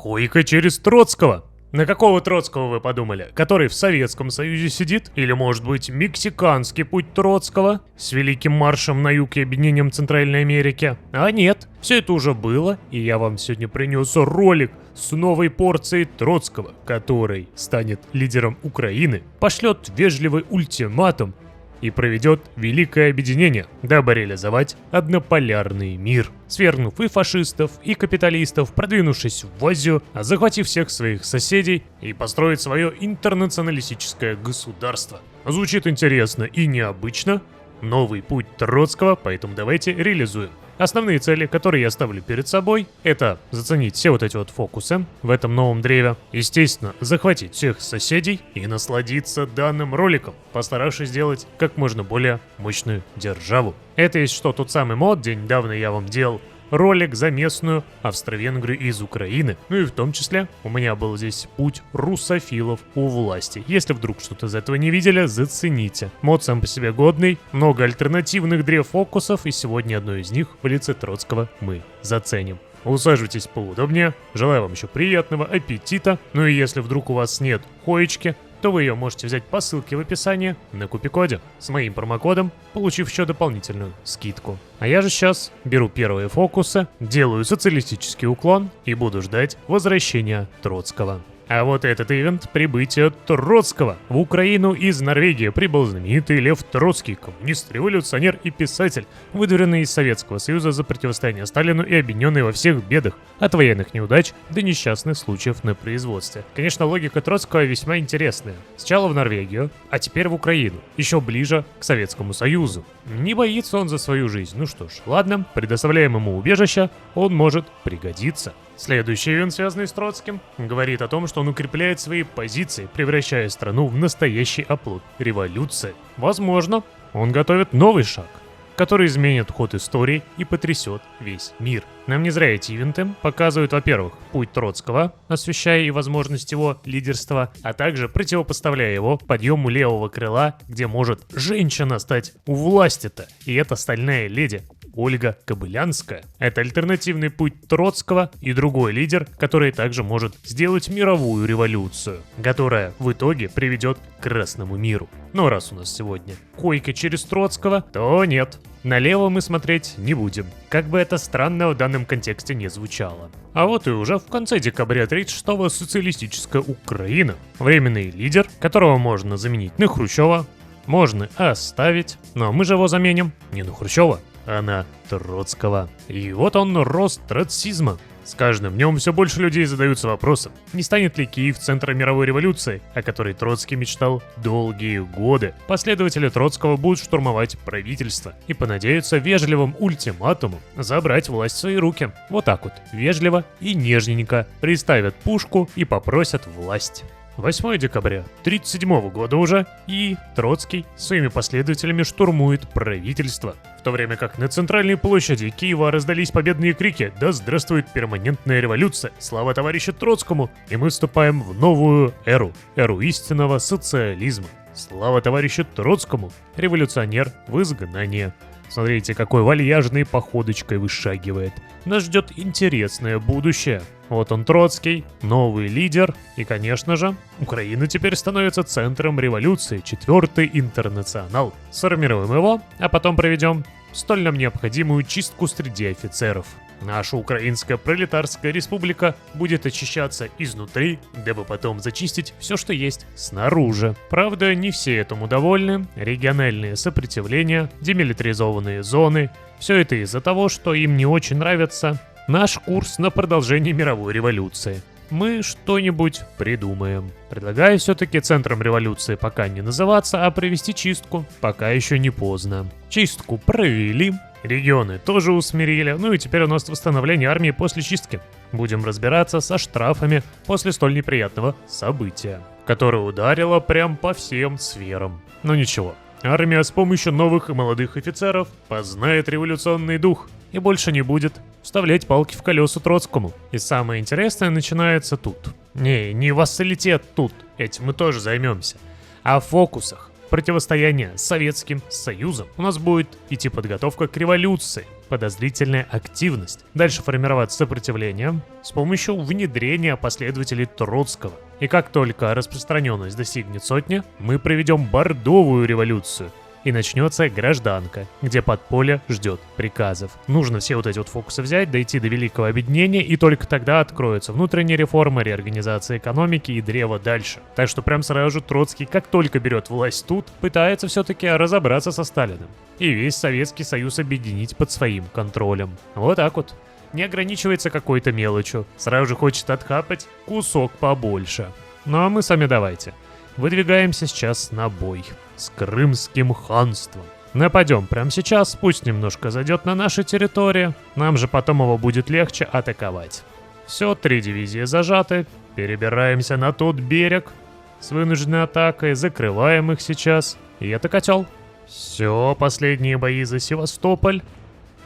Койка через Троцкого. На какого Троцкого вы подумали? Который в Советском Союзе сидит? Или, может быть, мексиканский путь Троцкого? С великим маршем на юг и объединением Центральной Америки? А нет, все это уже было, и я вам сегодня принес ролик с новой порцией Троцкого, который станет лидером Украины, пошлет вежливый ультиматум и проведет великое объединение, дабы реализовать однополярный мир, свергнув и фашистов, и капиталистов, продвинувшись в Азию, захватив всех своих соседей и построить свое интернационалистическое государство. Звучит интересно и необычно. Новый путь Троцкого, поэтому давайте реализуем. Основные цели, которые я ставлю перед собой, это заценить все вот эти вот фокусы в этом новом древе, естественно, захватить всех соседей и насладиться данным роликом, постаравшись сделать как можно более мощную державу. Это есть что, тот самый мод, где недавно я вам делал ролик за местную Австро-Венгрию из Украины. Ну и в том числе у меня был здесь путь русофилов у власти. Если вдруг что-то из этого не видели, зацените. Мод сам по себе годный, много альтернативных древ-фокусов, и сегодня одно из них в лице Троцкого мы заценим. Усаживайтесь поудобнее, желаю вам еще приятного аппетита. Ну и если вдруг у вас нет хоечки, то вы ее можете взять по ссылке в описании на Купикоде с моим промокодом, получив еще дополнительную скидку. А я же сейчас беру первые фокусы, делаю социалистический уклон и буду ждать возвращения Троцкого. А вот этот ивент прибытия Троцкого. В Украину из Норвегии прибыл знаменитый Лев Троцкий, коммунист, революционер и писатель, выдворенный из Советского Союза за противостояние Сталину и обвиненный во всех бедах, от военных неудач до несчастных случаев на производстве. Конечно, логика Троцкого весьма интересная. Сначала в Норвегию, а теперь в Украину, еще ближе к Советскому Союзу. Не боится он за свою жизнь. Ну что ж, ладно, предоставляем ему убежище, он может пригодиться. Следующий ивент, связанный с Троцким, говорит о том, что он укрепляет свои позиции, превращая страну в настоящий оплот революции. Возможно, он готовит новый шаг, который изменит ход истории и потрясет весь мир. Нам не зря эти ивенты показывают, во-первых, путь Троцкого, освещая и возможность его лидерства, а также противопоставляя его подъему левого крыла, где может женщина стать у власти-то, и это стальная леди Ольга Кобылянская. Это альтернативный путь Троцкого и другой лидер, который также может сделать мировую революцию, которая в итоге приведет к красному миру. Но раз у нас сегодня койка через Троцкого, то нет. Налево мы смотреть не будем, как бы это странно в данном контексте не звучало. А вот и уже в конце декабря 36-го социалистическая Украина. Временный лидер, которого можно заменить на Хрущева, можно оставить, но мы же его заменим не на Хрущева, а на Троцкого. И вот он, рост троцкизма. С каждым днем все больше людей задаются вопросом, не станет ли Киев центром мировой революции, о которой Троцкий мечтал долгие годы. Последователи Троцкого будут штурмовать правительство и понадеются вежливым ультиматумом забрать власть в свои руки. Вот так вот, вежливо и нежненько приставят пушку и попросят власть. 8 декабря 1937 года уже, и Троцкий своими последователями штурмует правительство. В то время как на центральной площади Киева раздались победные крики «Да здравствует перманентная революция! Слава товарищу Троцкому!» И мы вступаем в новую эру истинного социализма. Слава товарищу Троцкому! Революционер в изгнании. Смотрите, какой вальяжной походочкой вышагивает. Нас ждет интересное будущее. Вот он, Троцкий, новый лидер. И, конечно же, Украина теперь становится центром революции, 4-й интернационал. Сформируем его, а потом проведем столь нам необходимую чистку среди офицеров. Наша Украинская Пролетарская Республика будет очищаться изнутри, дабы потом зачистить все, что есть снаружи. Правда, не все этому довольны. Региональные сопротивления, демилитаризованные зоны. Все это из-за того, что им не очень нравится наш курс на продолжение мировой революции. Мы что-нибудь придумаем. Предлагаю все-таки центром революции пока не называться, а провести чистку. Пока еще не поздно. Чистку провели. Регионы тоже усмирили, ну и теперь у нас восстановление армии после чистки. Будем разбираться со штрафами после столь неприятного события, которое ударило прям по всем сферам. Но ничего, армия с помощью новых и молодых офицеров познает революционный дух и больше не будет вставлять палки в колеса Троцкому. И самое интересное начинается тут. Не вассалитет тут, этим мы тоже займемся, а в фокусах. Противостояние с Советским Союзом. У нас будет идти подготовка к революции. подозрительная активность. Дальше формировать сопротивление с помощью внедрения последователей Троцкого. И как только распространенность достигнет сотни, мы проведем бордовую революцию. И начнется гражданка, где подполье ждет приказов. Нужно все вот эти вот фокусы взять, дойти до великого объединения, и только тогда откроется внутренняя реформа, реорганизация экономики и древо дальше. Так что прям сразу же Троцкий, как только берет власть тут, пытается все-таки разобраться со Сталиным. И весь Советский Союз объединить под своим контролем. Вот так вот. Не ограничивается какой-то мелочью. Сразу же хочет отхапать кусок побольше. Ну а мы сами давайте. Выдвигаемся сейчас на бой с Крымским ханством. Нападем прямо сейчас, пусть немножко зайдет на наши территории, нам же потом его будет легче атаковать. Все, 3 дивизии зажаты, перебираемся на тот берег с вынужденной атакой, закрываем их сейчас, и это котел. Все, последние бои за Севастополь.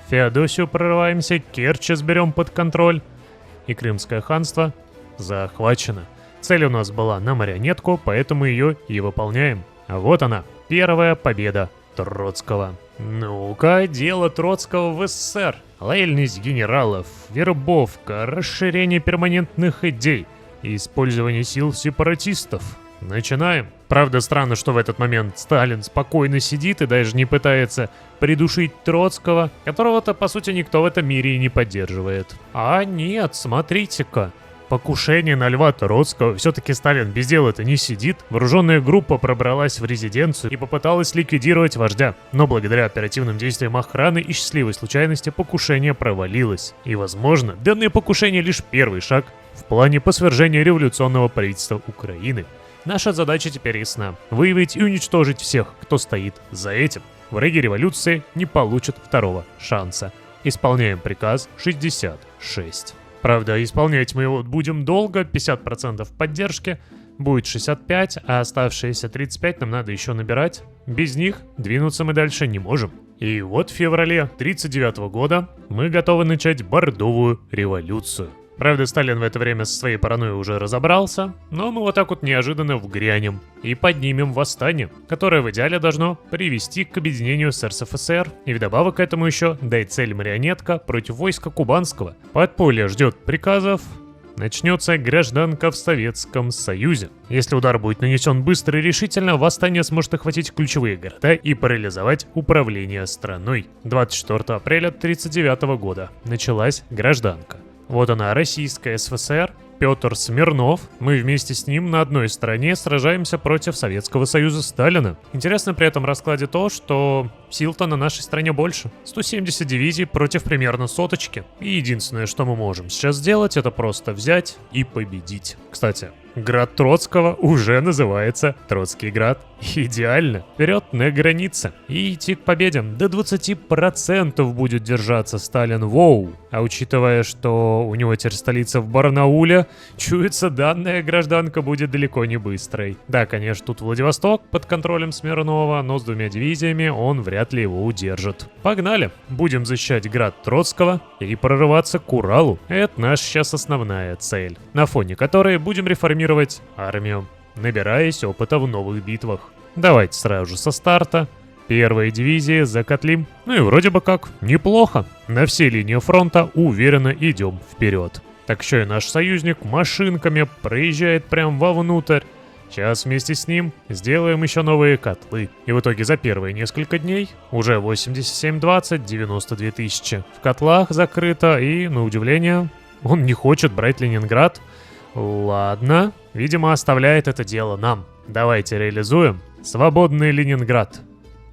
Феодосию прорываемся, Керчь берем под контроль, и Крымское ханство захвачено. Цель у нас была на марионетку, поэтому ее и выполняем. А вот она, первая победа Троцкого. Ну-ка, дело Троцкого в СССР. Лояльность генералов, вербовка, расширение перманентных идей и использование сил сепаратистов. Начинаем. Правда, странно, что в этот момент Сталин спокойно сидит и даже не пытается придушить Троцкого, которого-то, по сути, никто в этом мире и не поддерживает. А нет, смотрите-ка. Покушение на Льва Троцкого. Все-таки Сталин без дела-то не сидит. Вооруженная группа пробралась в резиденцию и попыталась ликвидировать вождя. Но благодаря оперативным действиям охраны и счастливой случайности покушение провалилось. И, возможно, данное покушение лишь первый шаг в плане по свержению революционного правительства Украины. Наша задача теперь ясна. Выявить и уничтожить всех, кто стоит за этим. Враги революции не получат второго шанса. Исполняем приказ 66. Правда, исполнять мы его будем долго, 50% поддержки, будет 65, а оставшиеся 35 нам надо еще набирать. Без них двинуться мы дальше не можем. И вот в феврале 1939 года мы готовы начать бордовую революцию. Правда, Сталин в это время со своей паранойей уже разобрался, но мы вот так вот неожиданно вгрянем и поднимем восстание, которое в идеале должно привести к объединению с РСФСР, и вдобавок к этому еще дать цель марионетка против войска Кубанского. Подполье ждет приказов, начнется гражданка в Советском Союзе. Если удар будет нанесен быстро и решительно, восстание сможет охватить ключевые города и парализовать управление страной. 24 апреля 1939 года началась гражданка. Вот она, Российская СФСР, Петр Смирнов. Мы вместе с ним на одной стороне сражаемся против Советского Союза Сталина. Интересно при этом раскладе то, что сил-то на нашей стране больше. 170 дивизий против примерно соточки. И единственное, что мы можем сейчас сделать, это просто взять и победить. Кстати, град Троцкого уже называется Троцкийград. Идеально. Вперед на границе. И идти к победе. До 20% будет держаться Сталин. Воу. А учитывая, что у него теперь столица в Барнауле, чуется, данная гражданка будет далеко не быстрой. Да, конечно, тут Владивосток под контролем Смирнова, но с 2 дивизиями он вряд ли его удержит. Погнали. Будем защищать град Троцкого и прорываться к Уралу. Это наша сейчас основная цель, на фоне которой будем реформировать армию, набираясь опыта в новых битвах. Давайте сразу же со старта. Первые дивизии закотлим. Ну и вроде бы как неплохо. На все линии фронта уверенно идем вперед. Так еще и наш союзник машинками проезжает прям вовнутрь. Сейчас вместе с ним сделаем еще новые котлы. И в итоге за первые несколько дней уже 87-20, 92 тысячи в котлах закрыто. И, на удивление, он не хочет брать Ленинград. Ладно, видимо, оставляет это дело нам. Давайте реализуем свободный Ленинград.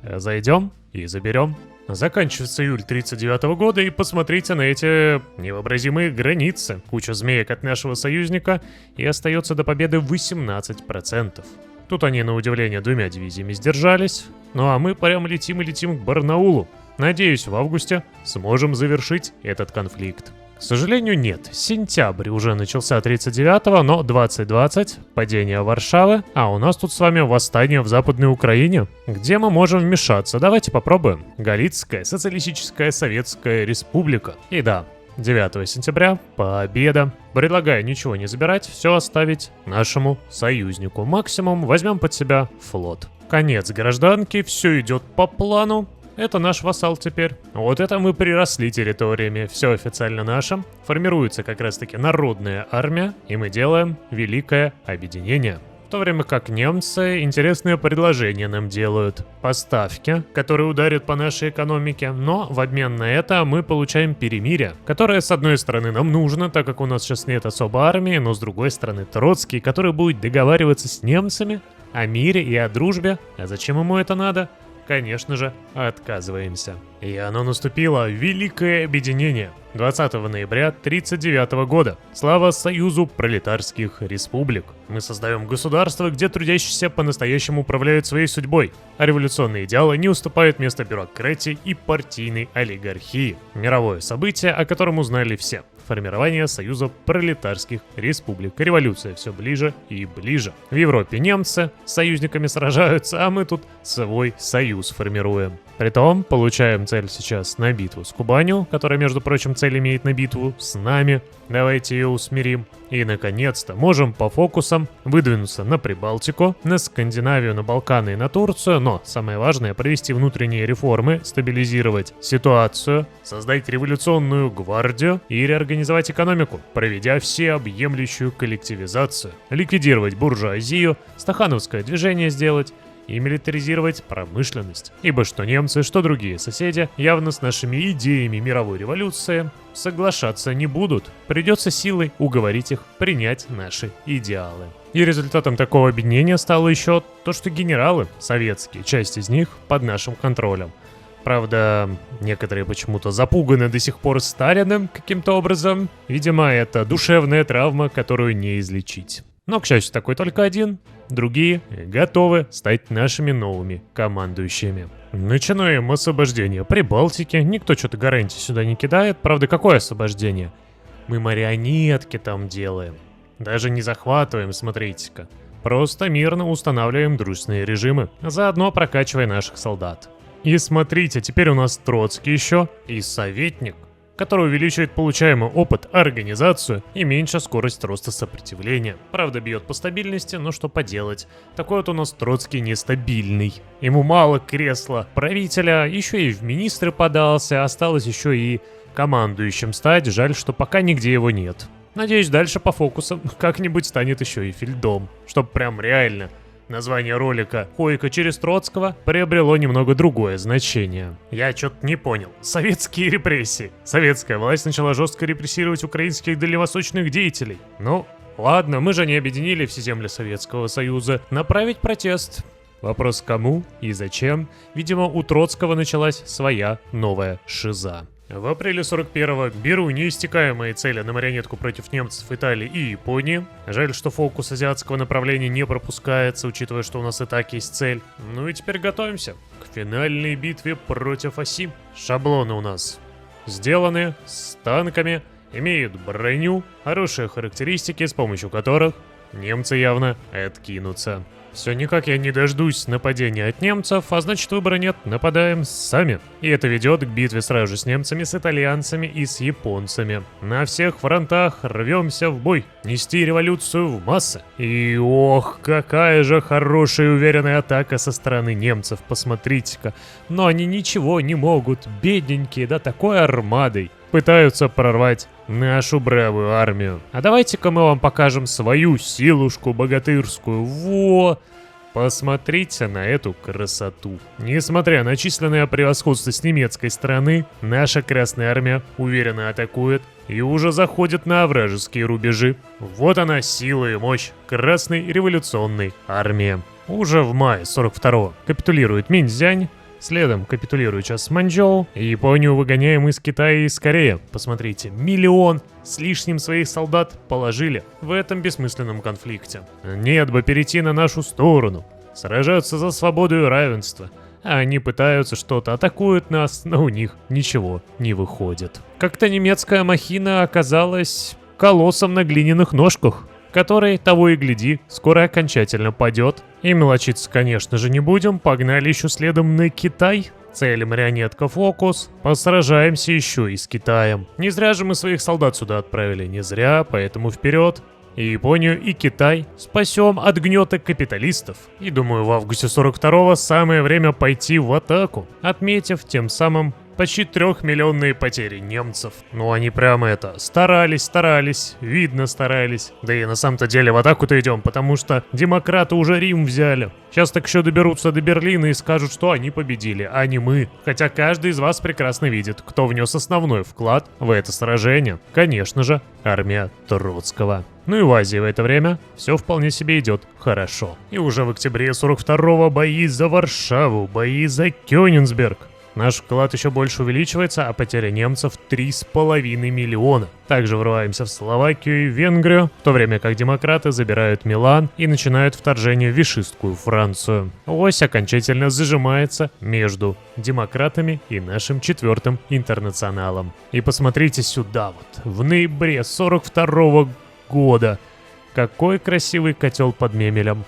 Зайдем и заберем. Заканчивается июль 1939 года, и посмотрите на эти невообразимые границы. Куча змеек от нашего союзника, и остается до победы 18%. Тут они, на удивление, 2 дивизиями сдержались. Ну а мы прям летим и летим к Барнаулу. Надеюсь, в августе сможем завершить этот конфликт. К сожалению, нет. Сентябрь уже начался 39-го, но 2020, падение Варшавы, а у нас тут с вами восстание в Западной Украине. Где мы можем вмешаться? Давайте попробуем. Галицкая социалистическая советская республика. И да, 9 сентября, победа. Предлагаю ничего не забирать, все оставить нашему союзнику. Максимум возьмем под себя флот. Конец гражданки, все идет по плану. это наш вассал теперь. Вот это мы приросли территориями, все официально наше. Формируется как раз таки народная армия, и мы делаем великое объединение. В то время как немцы интересные предложения нам делают. Поставки, которые ударят по нашей экономике, но в обмен на это мы получаем перемирие, которое с одной стороны нам нужно, так как у нас сейчас нет особо армии, но с другой стороны Троцкий, который будет договариваться с немцами о мире и о дружбе. А зачем ему это надо? Конечно же, отказываемся. И оно наступило, великое объединение. 20 ноября 1939 года. Слава Союзу пролетарских республик. Мы создаем государство, где трудящиеся по-настоящему управляют своей судьбой, а революционные идеалы не уступают место бюрократии и партийной олигархии. Мировое событие, о котором узнали все. Формирование Союза пролетарских республик. Революция все ближе и ближе. В Европе немцы с союзниками сражаются, а мы тут свой союз формируем. Притом, получаем цель сейчас на битву с Кубанью, которая, между прочим, цель имеет на битву с нами. Давайте ее усмирим. И, наконец-то, можем по фокусам выдвинуться на Прибалтику, на Скандинавию, на Балканы и на Турцию, но самое важное — провести внутренние реформы, стабилизировать ситуацию, создать революционную гвардию и реорганизовать экономику, проведя всеобъемлющую коллективизацию, ликвидировать буржуазию, стахановское движение сделать, и милитаризировать промышленность. Ибо что немцы, что другие соседи явно с нашими идеями мировой революции соглашаться не будут. Придется силой уговорить их принять наши идеалы. И результатом такого объединения стало еще то, что генералы советские, часть из них под нашим контролем. Правда, некоторые почему-то запуганы до сих пор Сталиным каким-то образом. Видимо, это душевная травма, которую не излечить. Но, к счастью, такой только один. Другие готовы стать нашими новыми командующими. Начинаем освобождение Прибалтики. Никто что-то гарантии сюда не кидает. Правда, какое освобождение? Мы марионетки там делаем. Даже не захватываем, смотрите-ка. Просто мирно устанавливаем дружественные режимы, заодно прокачивая наших солдат. И смотрите, теперь у нас Троцкий еще и советник, который увеличивает получаемый опыт, организацию и меньше скорость роста сопротивления. Правда, бьет по стабильности, но что поделать. Такой вот у нас Троцкий нестабильный. Ему мало кресла правителя, еще и в министры подался, осталось еще и командующим стать, жаль, что пока нигде его нет. Надеюсь, дальше по фокусам как-нибудь станет еще и фельдом, чтоб прям реально название ролика «Койка через Троцкого» приобрело немного другое значение. Я что-то не понял. Советские репрессии. Советская власть начала жестко репрессировать украинских дальневосточных деятелей. Ну, ладно, мы же не объединили все земли Советского Союза. Направить протест. Вопрос кому и зачем? Видимо, у Троцкого началась своя новая шиза. В апреле 41-го беру неистекаемые цели на марионетку против немцев, Италии и Японии. Жаль, что фокус азиатского направления не пропускается, учитывая, что у нас и так есть цель. Ну и теперь готовимся к финальной битве против оси. Шаблоны у нас сделаны с танками, имеют броню, хорошие характеристики, с помощью которых немцы явно откинутся. Все никак я не дождусь нападения от немцев, а значит выбора нет, нападаем сами. И это ведет к битве сразу же с немцами, с итальянцами и с японцами. На всех фронтах рвемся в бой, нести революцию в массы. И ох, какая же хорошая и уверенная атака со стороны немцев, посмотрите-ка. Но они ничего не могут, бедненькие, да такой армадой. Пытаются прорвать нашу бравую армию. А давайте-ка мы вам покажем свою силушку богатырскую. Во! Посмотрите на эту красоту. Несмотря на численное превосходство с немецкой стороны, наша Красная Армия уверенно атакует и уже заходит на вражеские рубежи. Вот она, сила и мощь Красной революционной армии. Уже в мае 42-го капитулирует Миньцзянь. Следом капитулирует сейчас Манчжоу, и Японию выгоняем из Китая и из Кореи. Посмотрите, 1 миллион с лишним своих солдат положили в этом бессмысленном конфликте. Нет бы перейти на нашу сторону, сражаются за свободу и равенство. А они пытаются что-то, атакуют нас, но у них ничего не выходит. Как-то немецкая махина оказалась колоссом на глиняных ножках, который, того и гляди, скоро окончательно падет. И мелочиться, конечно же, не будем, погнали еще следом на Китай. Цель марионетка фокус, посражаемся еще и с Китаем. Не зря же мы своих солдат сюда отправили, не зря, поэтому вперед. и Японию, и Китай спасем от гнета капиталистов. И думаю, в августе 42-го самое время пойти в атаку, отметив тем самым почти 3-миллионные потери немцев. Ну они прямо старались, видно старались. Да и на самом-то деле в атаку-то идем, потому что демократы уже Рим взяли. Сейчас так еще доберутся до Берлина и скажут, что они победили, а не мы. Хотя каждый из вас прекрасно видит, кто внес основной вклад в это сражение. Конечно же, армия Троцкого. Ну и в Азии в это время все вполне себе идет хорошо. И уже в октябре 42-го бои за Варшаву, бои за Кёнигсберг. Наш вклад еще больше увеличивается, а потеря немцев 3,5 миллиона. Также врываемся в Словакию и Венгрию, в то время как демократы забирают Милан и начинают вторжение в вишистскую Францию. Ось окончательно зажимается между демократами и нашим 4-м интернационалом. И посмотрите сюда вот, в ноябре 42-го года. Какой красивый котел под Мемелем.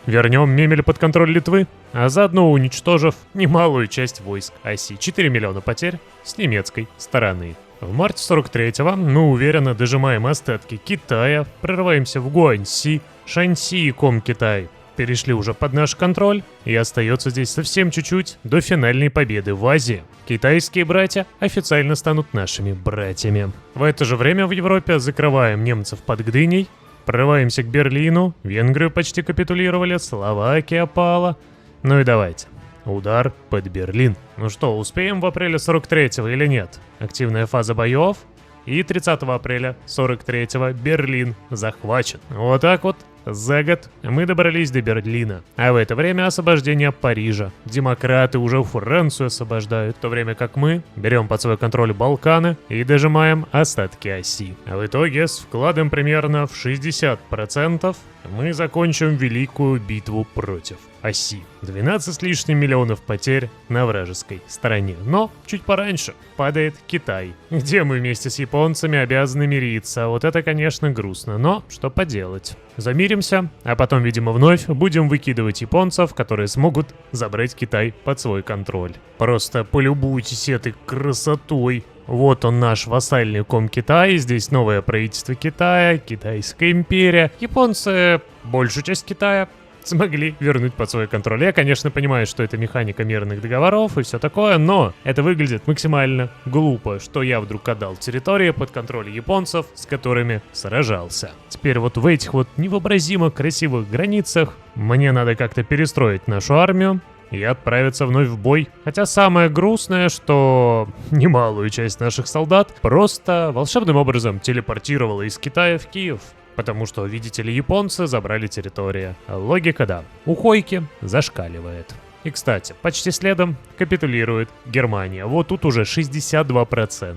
Вернем Мемель под контроль Литвы, а заодно уничтожив немалую часть войск оси. 4 миллиона потерь с немецкой стороны. В марте 43-го мы уверенно дожимаем остатки Китая, прорываемся в Гуаньси, Шаньси и Ком-Китай. Перешли уже под наш контроль, и остается здесь совсем чуть-чуть до финальной победы в Азии. Китайские братья официально станут нашими братьями. В это же время в Европе закрываем немцев под Гдыней, прорываемся к Берлину, Венгрию почти капитулировали, Словакия пала. Ну и давайте. Удар под Берлин. Ну что, успеем в апреле 43-го или нет? Активная фаза боев. И 30 апреля 43-го Берлин захвачен. Вот так вот. За год мы добрались до Берлина, а в это время освобождение Парижа. Демократы уже Францию освобождают, в то время как мы берем под свой контроль Балканы и дожимаем остатки оси. А в итоге с вкладом примерно в 60% мы закончим великую битву против оси. 12 с лишним миллионов потерь на вражеской стороне. Но чуть пораньше падает Китай, где мы вместе с японцами обязаны мириться. Вот это, конечно, грустно, но что поделать. Замиримся, а потом, видимо, вновь будем выкидывать японцев, которые смогут забрать Китай под свой контроль. Просто полюбуйтесь этой красотой. Вот он, наш вассальный Ком-Китай, здесь новое правительство Китая, Китайская империя. Японцы большую часть Китая смогли вернуть под свой контроль. Я, конечно, понимаю, что это механика мирных договоров и все такое, но это выглядит максимально глупо, что я вдруг отдал территории под контроль японцев, с которыми сражался. Теперь вот в этих вот невообразимо красивых границах мне надо как-то перестроить нашу армию и отправиться вновь в бой. Хотя самое грустное, что немалую часть наших солдат просто волшебным образом телепортировала из Китая в Киев. Потому что, видите ли, японцы забрали территорию. Логика, да, у Хойки зашкаливает. И, кстати, почти следом капитулирует Германия. Вот тут уже 62%.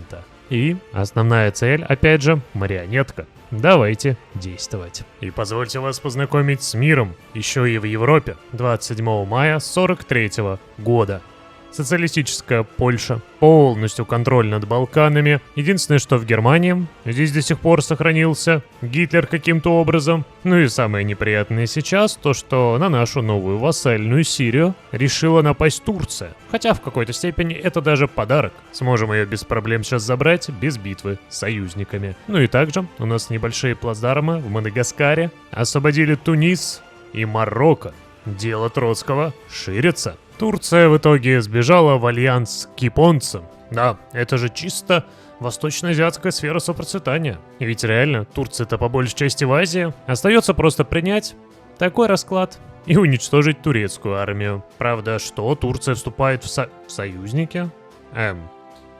И основная цель, опять же, марионетка. Давайте действовать. И позвольте вас познакомить с миром, еще и в Европе. 27 мая 43 года. Социалистическая Польша, полностью контроль над Балканами. Единственное, что в Германии, здесь до сих пор сохранился Гитлер каким-то образом. Ну и самое неприятное сейчас, то что на нашу новую вассальную Сирию решила напасть Турция. Хотя в какой-то степени это даже подарок. Сможем ее без проблем сейчас забрать, без битвы с союзниками. Ну и также у нас небольшие плацдармы в Мадагаскаре. Освободили Тунис и Марокко. Дело Троцкого ширится. Турция в итоге сбежала в альянс к японцам. Да, это же чисто восточноазиатская сфера сопроцветания. Ведь реально, Турция-то по большей части в Азии. Остается просто принять такой расклад и уничтожить турецкую армию. Правда, что Турция вступает в союзники?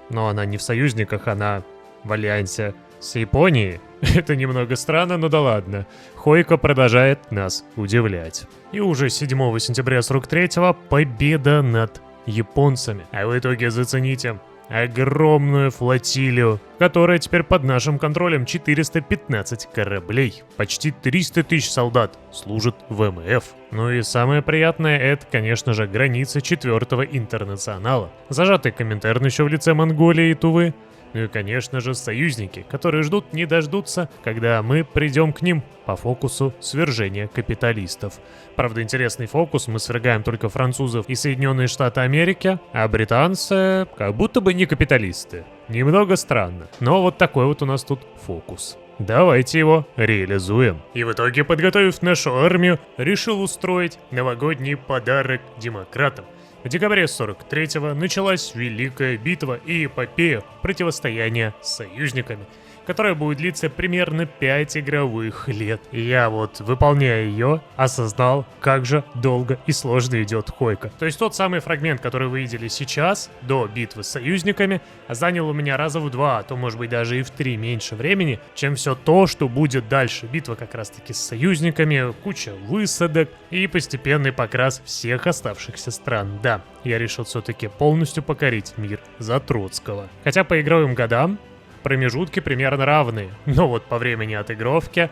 Но она не в союзниках, она в альянсе с Японией. Это немного странно, но да ладно. Хойко продолжает нас удивлять. И уже 7 сентября 43-го победа над японцами. А в итоге зацените огромную флотилию, которая теперь под нашим контролем, 415 кораблей. Почти 300 тысяч солдат служат в МФ. Ну и самое приятное, это, конечно же, границы 4-го интернационала. Зажатый Коминтерн еще в лице Монголии и Тувы. Ну и, конечно же, союзники, которые ждут не дождутся, когда мы придем к ним по фокусу свержения капиталистов. Правда, интересный фокус, мы свергаем только французов и Соединенные Штаты Америки, а британцы как будто бы не капиталисты. Немного странно, но вот такой вот у нас тут фокус. давайте его реализуем. И в итоге, подготовив нашу армию, решил устроить новогодний подарок демократам. В декабре 43-го началась Великая битва и эпопея противостояния с союзниками, которая будет длиться примерно 5 игровых лет. И я вот, выполняя ее, осознал, как же долго и сложно идет Хойка. То есть тот самый фрагмент, который вы видели сейчас, до битвы с союзниками, занял у меня раза в 2, а то может быть даже и в 3 меньше времени, чем все то, что будет дальше. Битва как раз таки с союзниками, куча высадок и постепенный покрас всех оставшихся стран. Да, я решил все-таки полностью покорить мир за Троцкого. Хотя по игровым годам промежутки примерно равные, но вот по времени отыгровки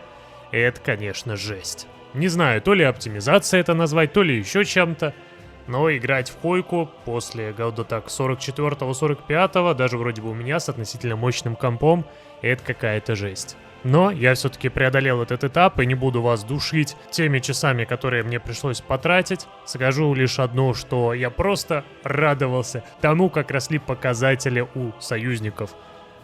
это, конечно, жесть. Не знаю, то ли оптимизация это назвать, то ли еще чем-то, но играть в Хойку после года так 44-45, даже вроде бы у меня с относительно мощным компом, это какая-то жесть. Но я все-таки преодолел этот этап и не буду вас душить теми часами, которые мне пришлось потратить. Скажу лишь одно, что я просто радовался тому, как росли показатели у союзников.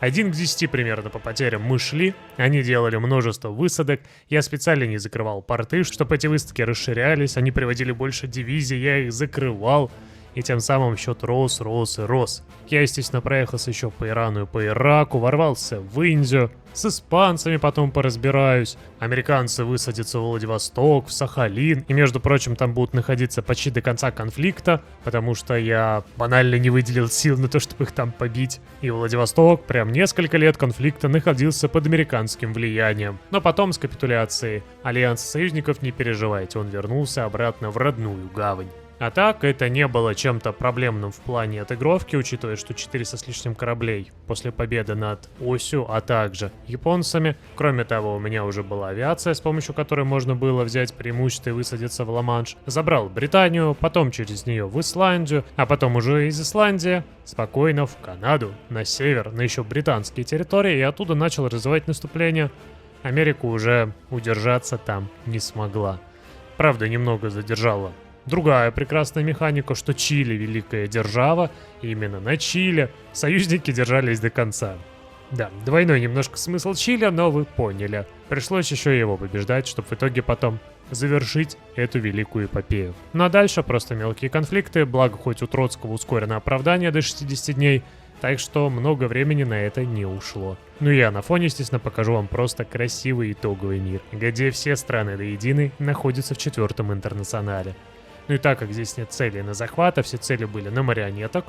1 к 10 примерно по потерям мы шли, они делали множество высадок, я специально не закрывал порты, чтобы эти высадки расширялись, они приводили больше дивизий, я их закрывал, и тем самым счет рос, рос и рос. Я, естественно, проехался еще по Ирану и по Ираку, ворвался в Индию, с испанцами потом поразбираюсь, американцы высадятся в Владивосток, в Сахалин, и, между прочим, там будут находиться почти до конца конфликта, потому что я банально не выделил сил на то, чтобы их там побить. И Владивосток прям несколько лет конфликта находился под американским влиянием. Но потом с капитуляцией Альянса союзников, не переживайте, он вернулся обратно в родную гавань. А так, это не было чем-то проблемным в плане отыгровки, учитывая, что 400 с лишним кораблей после победы над Осью, а также японцами. Кроме того, у меня уже была авиация, с помощью которой можно было взять преимущество и высадиться в Ла-Манш. Забрал Британию, потом через нее в Исландию, а потом уже из Исландии спокойно в Канаду, на север, на еще британские территории, и оттуда начал развивать наступление. Америка уже удержаться там не смогла. Правда, немного задержала другая прекрасная механика, что Чили — великая держава, и именно на Чили союзники держались до конца. Да, двойной немножко смысл Чили, но вы поняли. Пришлось еще его побеждать, чтобы в итоге потом завершить эту великую эпопею. Ну а дальше просто мелкие конфликты, благо хоть у Троцкого ускорено оправдание до 60 дней, так что много времени на это не ушло. Ну и я на фоне, естественно, покажу вам просто красивый итоговый мир, где все страны до единой находятся в 4-м интернационале. Ну и так как здесь нет цели на захват, а все цели были на марионеток,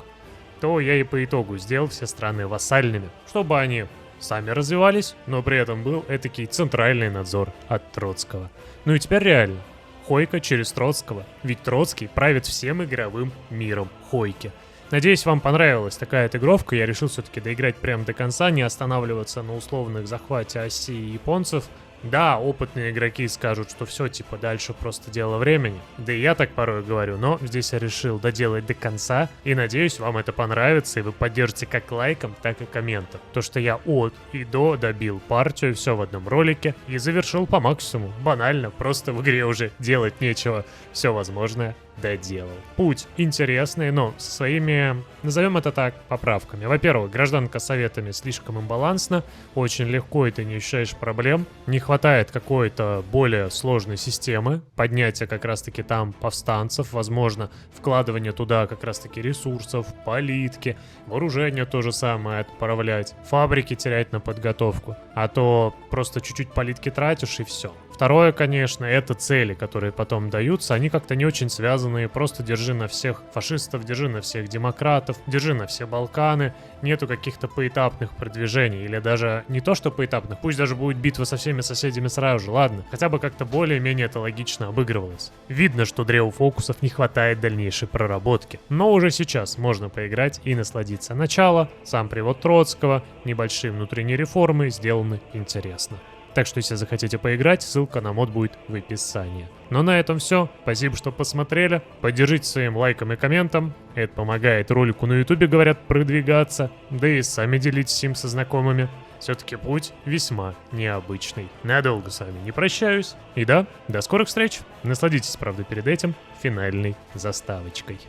то я и по итогу сделал все страны вассальными, чтобы они сами развивались, но при этом был этакий центральный надзор от Троцкого. Ну и теперь реально, Хойка через Троцкого, ведь Троцкий правит всем игровым миром Хойки. Надеюсь, вам понравилась такая отыгровка, я решил все-таки доиграть прямо до конца, не останавливаться на условных захвате Оси и японцев. Да, опытные игроки скажут, что все, типа, дальше просто дело времени. Да и я так порой говорю, но здесь я решил доделать до конца. И надеюсь, вам это понравится, и вы поддержите как лайком, так и комментом. То, что я от и до добил партию, все в одном ролике, и завершил по максимуму. Банально, просто в игре уже делать нечего. Все возможное доделал. Путь интересный, но со своими, назовем это так, поправками. Во-первых, гражданка с советами слишком имбалансна, очень легко, и ты не ощущаешь проблем. Не хватает какой-то более сложной системы, поднятия как раз-таки там повстанцев, возможно, вкладывание туда как раз-таки ресурсов, политики, вооружение то же самое отправлять, фабрики терять на подготовку, а то просто чуть-чуть политики тратишь и все. Второе, конечно, это цели, которые потом даются, они как-то не очень связанные, просто держи на всех фашистов, держи на всех демократов, держи на все Балканы, нету каких-то поэтапных продвижений, или даже не то что поэтапных, пусть даже будет битва со всеми соседями сразу же, ладно, хотя бы как-то более-менее это логично обыгрывалось. Видно, что древу фокусов не хватает дальнейшей проработки, но уже сейчас можно поиграть и насладиться. Начало, сам привод Троцкого, небольшие внутренние реформы сделаны интересно. Так что, если захотите поиграть, ссылка на мод будет в описании. Но на этом все. Спасибо, что посмотрели. Поддержите своим лайком и комментом. Это помогает ролику на ютубе, говорят, продвигаться. Да и сами делитесь им со знакомыми. Все-таки путь весьма необычный. Надолго с вами не прощаюсь. И да, до скорых встреч. Насладитесь, правда, перед этим финальной заставочкой.